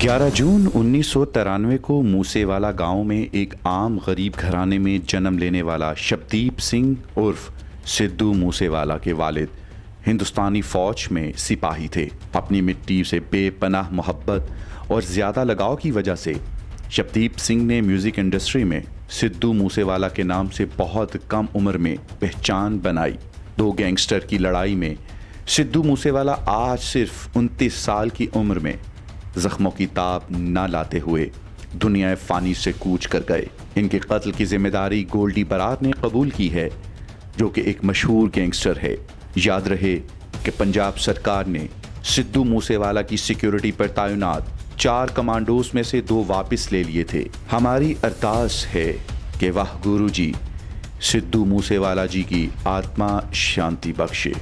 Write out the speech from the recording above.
11 जून 1993 को मूसेवाला गांव में एक आम गरीब घराने में जन्म लेने वाला शबदीप सिंह उर्फ सिद्धू मूसेवाला के वालिद हिंदुस्तानी फौज में सिपाही थे। अपनी मिट्टी से बेपनाह मोहब्बत और ज़्यादा लगाव की वजह से शबदीप सिंह ने म्यूज़िक इंडस्ट्री में सिद्धू मूसेवाला के नाम से बहुत कम उम्र में पहचान बनाई। दो गैंगस्टर की लड़ाई में सिद्धू मूसेवाला आज सिर्फ 29 साल की उम्र में जख्मों की ताब न लाते हुए दुनिया फ़ानी से कूच कर गए। इनके कत्ल की जिम्मेदारी गोल्डी बरार ने कबूल की है, जो कि एक मशहूर गैंगस्टर है। याद रहे कि पंजाब सरकार ने सिद्धू मूसेवाला की सिक्योरिटी पर तैनात 4 कमांडोज में से 2 वापस ले लिए थे। हमारी अरदास है कि वह गुरु जी सिद्धू मूसेवाला जी की आत्मा शांति बख्शे।